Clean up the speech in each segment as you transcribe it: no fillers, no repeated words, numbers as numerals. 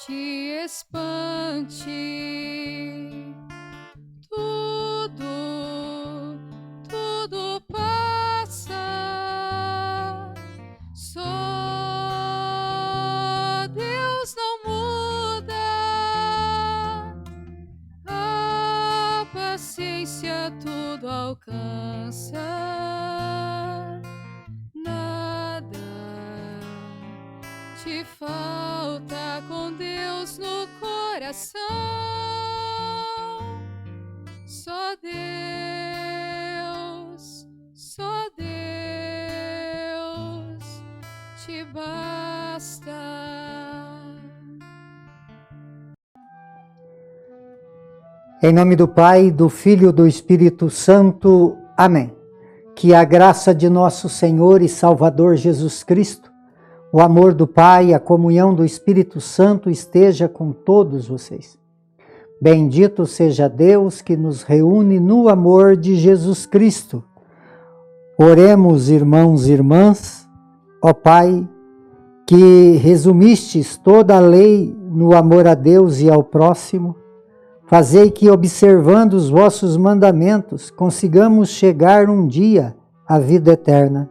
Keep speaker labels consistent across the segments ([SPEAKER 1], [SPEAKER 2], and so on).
[SPEAKER 1] te espante. Tudo passa, só Deus não muda, a paciência tudo alcança, nada te falta com Deus no coração. Só Deus te basta.
[SPEAKER 2] Em nome do Pai, do Filho e do Espírito Santo. Amém. Que a graça de nosso Senhor e Salvador Jesus Cristo, o amor do Pai, a comunhão do Espírito Santo esteja com todos vocês. Bendito seja Deus que nos reúne no amor de Jesus Cristo. Oremos, irmãos e irmãs, ó Pai, que resumistes toda a lei no amor a Deus e ao próximo, fazei que, observando os vossos mandamentos, consigamos chegar um dia à vida eterna.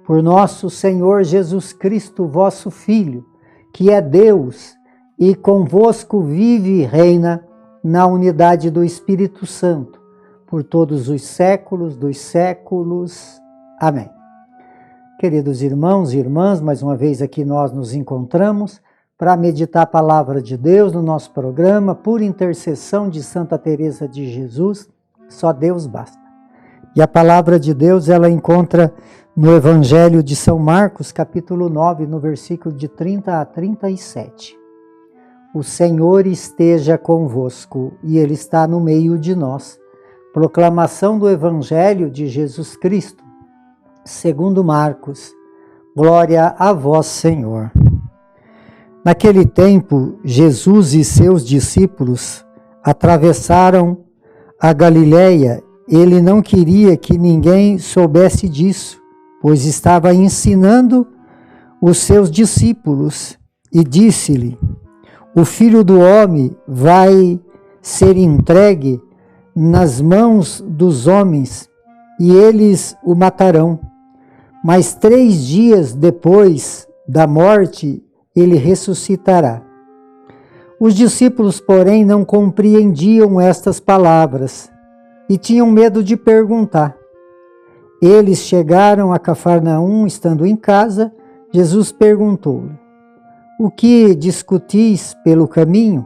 [SPEAKER 2] Por nosso Senhor Jesus Cristo, vosso Filho, que é Deus e convosco vive e reina na unidade do Espírito Santo, por todos os séculos dos séculos. Amém. Queridos irmãos e irmãs, mais uma vez aqui nós nos encontramos para meditar a palavra de Deus no nosso programa, por intercessão de Santa Teresa de Jesus, só Deus basta. E a palavra de Deus ela encontra no Evangelho de São Marcos, capítulo 9, no versículo de 30 a 37. O Senhor esteja convosco e Ele está no meio de nós. Proclamação do Evangelho de Jesus Cristo, segundo Marcos. Glória a vós, Senhor. Naquele tempo, Jesus e seus discípulos atravessaram a Galiléia. Ele não queria que ninguém soubesse disso, pois estava ensinando os seus discípulos e disse-lhe: o Filho do Homem vai ser entregue nas mãos dos homens e eles o matarão. Mas 3 dias depois da morte, ele ressuscitará. Os discípulos, porém, não compreendiam estas palavras e tinham medo de perguntar. Eles chegaram a Cafarnaum, estando em casa, Jesus perguntou-lhe: o que discutis pelo caminho?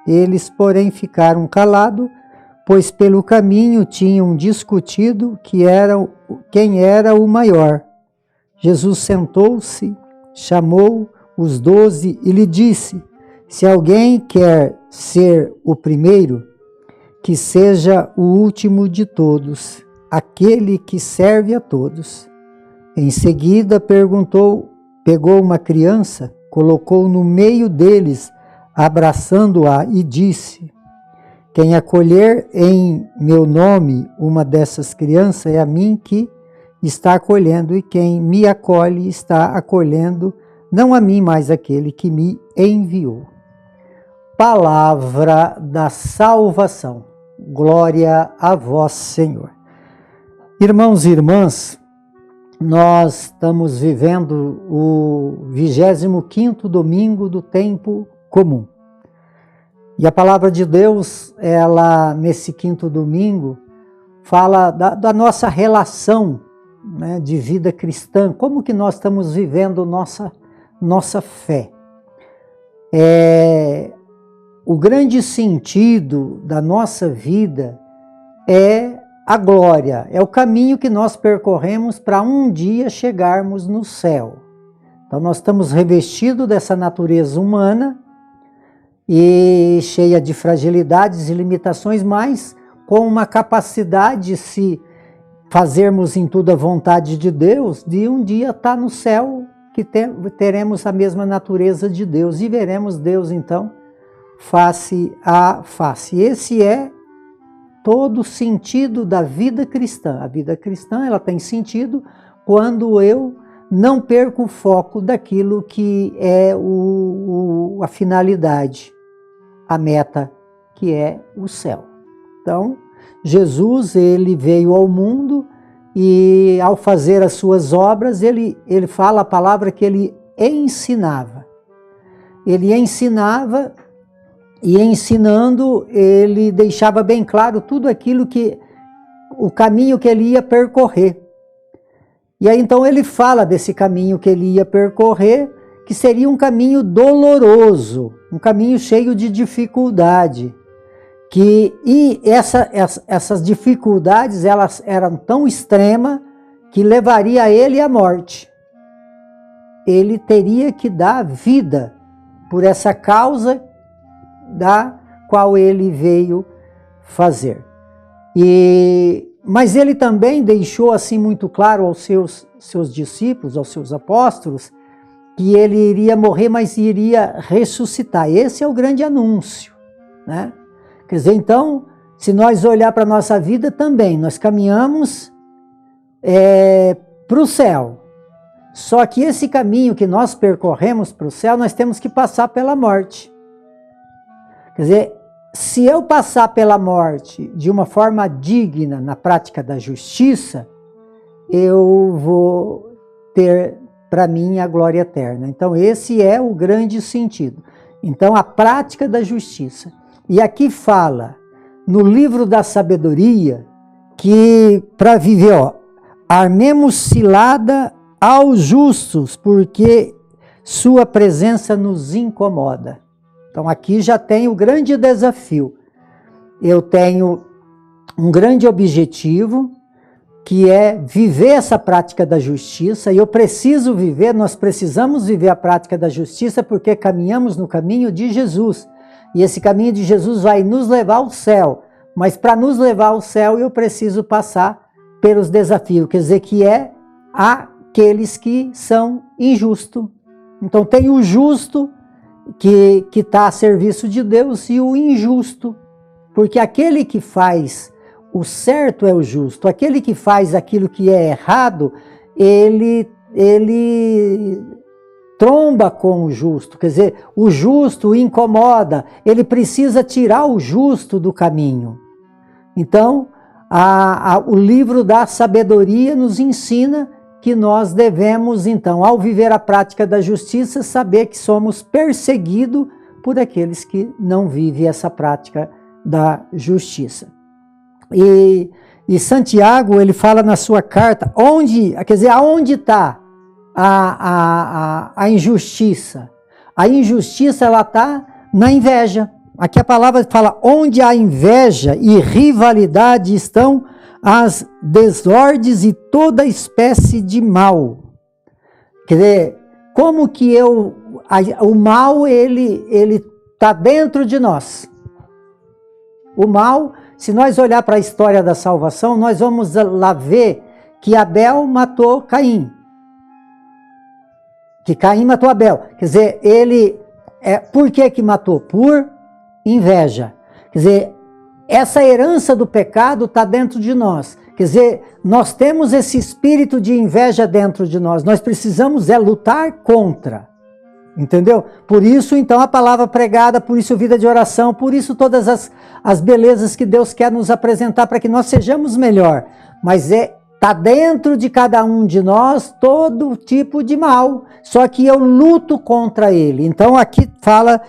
[SPEAKER 2] Eles, porém, ficaram calados, pois pelo caminho tinham discutido quem era o maior. Jesus sentou-se, chamou os 12 e lhe disse: se alguém quer ser o primeiro, que seja o último de todos, aquele que serve a todos. Em seguida pegou uma criança, colocou no meio deles, abraçando-a, e disse: quem acolher em meu nome uma dessas crianças é a mim que está acolhendo, e quem me acolhe está acolhendo não a mim, mas aquele que me enviou. Palavra da salvação. Glória a vós, Senhor. Irmãos e irmãs, nós estamos vivendo o 25º domingo do tempo comum. E a palavra de Deus, ela nesse 5º domingo, fala da nossa relação, né, de vida cristã, como que nós estamos vivendo nossa fé. O grande sentido da nossa vida é a glória, é o caminho que nós percorremos para um dia chegarmos no céu. Então nós estamos revestidos dessa natureza humana e cheia de fragilidades e limitações, mas com uma capacidade, se fazermos em tudo a vontade de Deus, de um dia estar no céu, que teremos a mesma natureza de Deus e veremos Deus então face a face. Esse é todo o sentido da vida cristã. A vida cristã ela tem sentido quando eu não perca o foco daquilo que é a finalidade, a meta, que é o céu. Então, Jesus, ele veio ao mundo e ao fazer as suas obras, ele fala a palavra que ele ensinava. Ele ensinava e ensinando, ele deixava bem claro tudo aquilo o caminho que ele ia percorrer. E aí então ele fala desse caminho que ele ia percorrer, que seria um caminho doloroso, um caminho cheio de dificuldade. E essas dificuldades, elas eram tão extremas que levaria ele à morte. Ele teria que dar vida por essa causa da qual ele veio fazer. Mas ele também deixou assim muito claro aos seus discípulos, aos seus apóstolos, que ele iria morrer, mas iria ressuscitar. Esse é o grande anúncio, né? Quer dizer, então, se nós olhar para a nossa vida também, nós caminhamos para o céu. Só que esse caminho que nós percorremos para o céu, nós temos que passar pela morte. Quer dizer, se eu passar pela morte de uma forma digna na prática da justiça, eu vou ter para mim a glória eterna. Então esse é o grande sentido. Então a prática da justiça. E aqui fala, no livro da sabedoria, que para viver, armemos cilada aos justos, porque sua presença nos incomoda. Então aqui já tem o grande desafio. Eu tenho um grande objetivo, que é viver essa prática da justiça, e eu preciso viver, nós precisamos viver a prática da justiça, porque caminhamos no caminho de Jesus. E esse caminho de Jesus vai nos levar ao céu. Mas para nos levar ao céu, eu preciso passar pelos desafios, quer dizer, que é aqueles que são injustos. Então tem o justo, que está a serviço de Deus, e o injusto, porque aquele que faz o certo é o justo, aquele que faz aquilo que é errado, ele tromba com o justo, quer dizer, o justo o incomoda, ele precisa tirar o justo do caminho. Então, o livro da sabedoria nos ensina que nós devemos, então, ao viver a prática da justiça, saber que somos perseguidos por aqueles que não vivem essa prática da justiça. E Santiago, ele fala na sua carta, aonde está a injustiça? A injustiça, ela está na inveja. Aqui a palavra fala, onde há inveja e rivalidade estão as desordens e toda espécie de mal. Quer dizer, como que o mal, ele está dentro de nós. O mal, se nós olhar para a história da salvação, nós vamos lá ver que Abel matou Caim. Que Caim matou Abel. Quer dizer, por que matou? Por inveja. Quer dizer, essa herança do pecado está dentro de nós. Quer dizer, nós temos esse espírito de inveja dentro de nós. Nós precisamos lutar contra. Entendeu? Por isso, então, a palavra pregada, por isso vida de oração, por isso todas as belezas que Deus quer nos apresentar para que nós sejamos melhor. Mas está dentro de cada um de nós todo tipo de mal. Só que eu luto contra ele. Então, aqui fala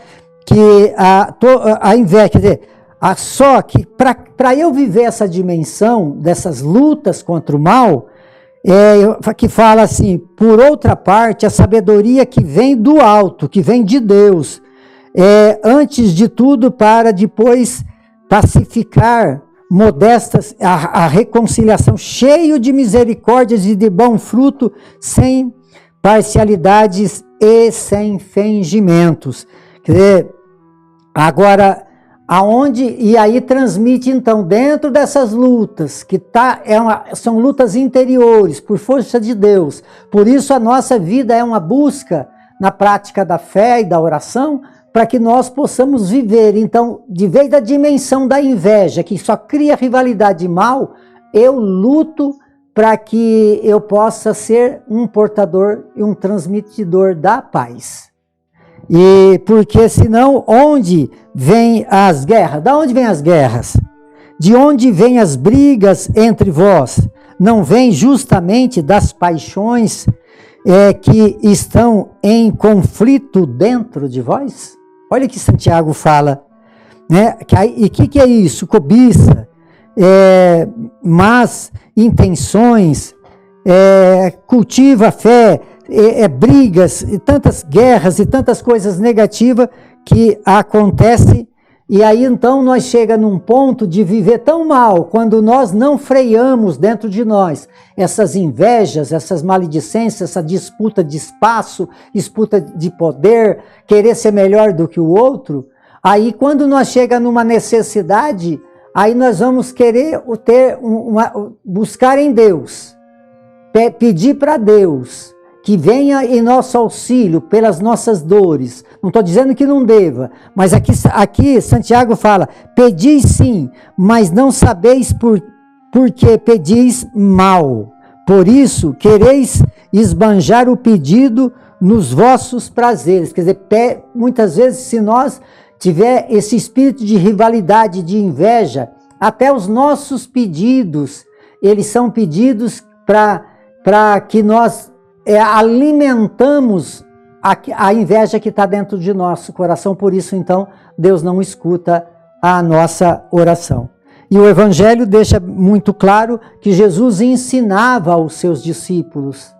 [SPEAKER 2] que a inveja, quer dizer, só que para eu viver essa dimensão dessas lutas contra o mal, que fala assim, por outra parte, a sabedoria que vem do alto, que vem de Deus, antes de tudo para depois pacificar, modestas, a reconciliação, cheio de misericórdias e de bom fruto, sem parcialidades e sem fingimentos. Quer dizer, agora, e aí transmite então, dentro dessas lutas, que são lutas interiores, por força de Deus, por isso a nossa vida é uma busca na prática da fé e da oração, para que nós possamos viver, então, de vez da dimensão da inveja, que só cria rivalidade e mal, eu luto para que eu possa ser um portador e um transmitidor da paz. E porque senão, onde vêm as guerras? Da onde vêm as guerras? De onde vêm as brigas entre vós? Não vem justamente das paixões que estão em conflito dentro de vós? Olha que Santiago fala, né? E o que é isso? Cobiça, más intenções, cultiva a fé, brigas, e tantas guerras e tantas coisas negativas que acontecem. E aí então nós chegamos num ponto de viver tão mal, quando nós não freamos dentro de nós essas invejas, essas maledicências, essa disputa de espaço, disputa de poder, querer ser melhor do que o outro. Aí quando nós chegamos numa necessidade, aí nós vamos querer buscar em Deus, pedir para Deus que venha em nosso auxílio pelas nossas dores. Não estou dizendo que não deva, mas aqui Santiago fala, pedis sim, mas não sabeis porque pedis mal. Por isso, quereis esbanjar o pedido nos vossos prazeres. Quer dizer, muitas vezes, se nós tiver esse espírito de rivalidade, de inveja, até os nossos pedidos, eles são pedidos para que nós alimentamos a inveja que está dentro de nosso coração. Por isso, então, Deus não escuta a nossa oração. E o Evangelho deixa muito claro que Jesus ensinava aos seus discípulos.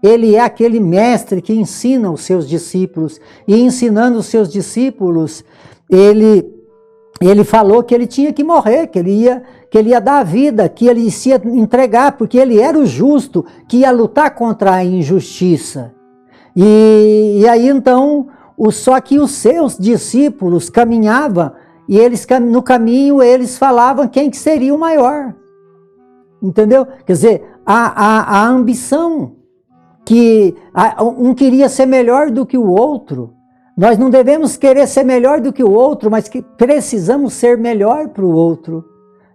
[SPEAKER 2] Ele é aquele mestre que ensina os seus discípulos. E ensinando os seus discípulos, ele falou que ele tinha que morrer, que ele ia dar a vida, que ele se ia entregar, porque ele era o justo, que ia lutar contra a injustiça. E aí então, só que os seus discípulos caminhavam, e no caminho eles falavam quem que seria o maior. Entendeu? Quer dizer, a ambição, que um queria ser melhor do que o outro. Nós não devemos querer ser melhor do que o outro, mas que precisamos ser melhor para o outro.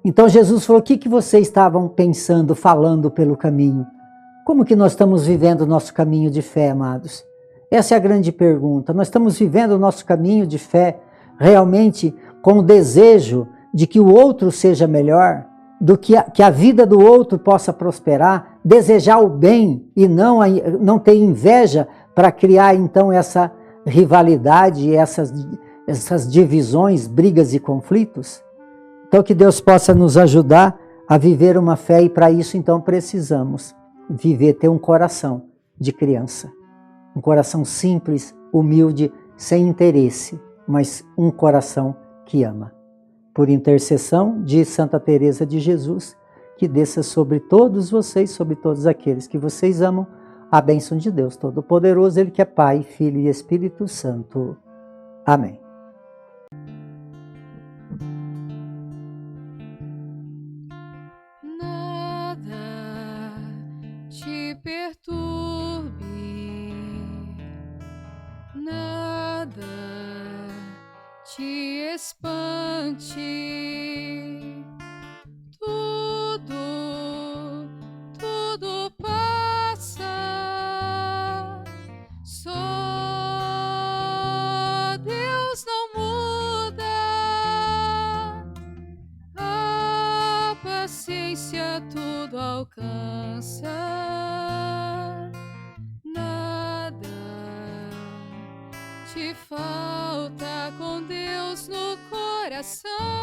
[SPEAKER 2] Então Jesus falou, o que vocês estavam pensando, falando pelo caminho? Como que nós estamos vivendo o nosso caminho de fé, amados? Essa é a grande pergunta. Nós estamos vivendo o nosso caminho de fé realmente com o desejo de que o outro seja melhor, que a vida do outro possa prosperar, desejar o bem e não ter inveja para criar então essa rivalidade e essas divisões, brigas e conflitos? Então que Deus possa nos ajudar a viver uma fé, e para isso então precisamos ter um coração de criança, um coração simples, humilde, sem interesse, mas um coração que ama. Por intercessão de Santa Teresa de Jesus, que desça sobre todos vocês, sobre todos aqueles que vocês amam, a bênção de Deus Todo-Poderoso, Ele que é Pai, Filho e Espírito Santo. Amém.
[SPEAKER 1] Nada te perturbe, nada te espante, tudo passa, só Deus não muda, a paciência tudo alcança, nada te falta com Deus no coração.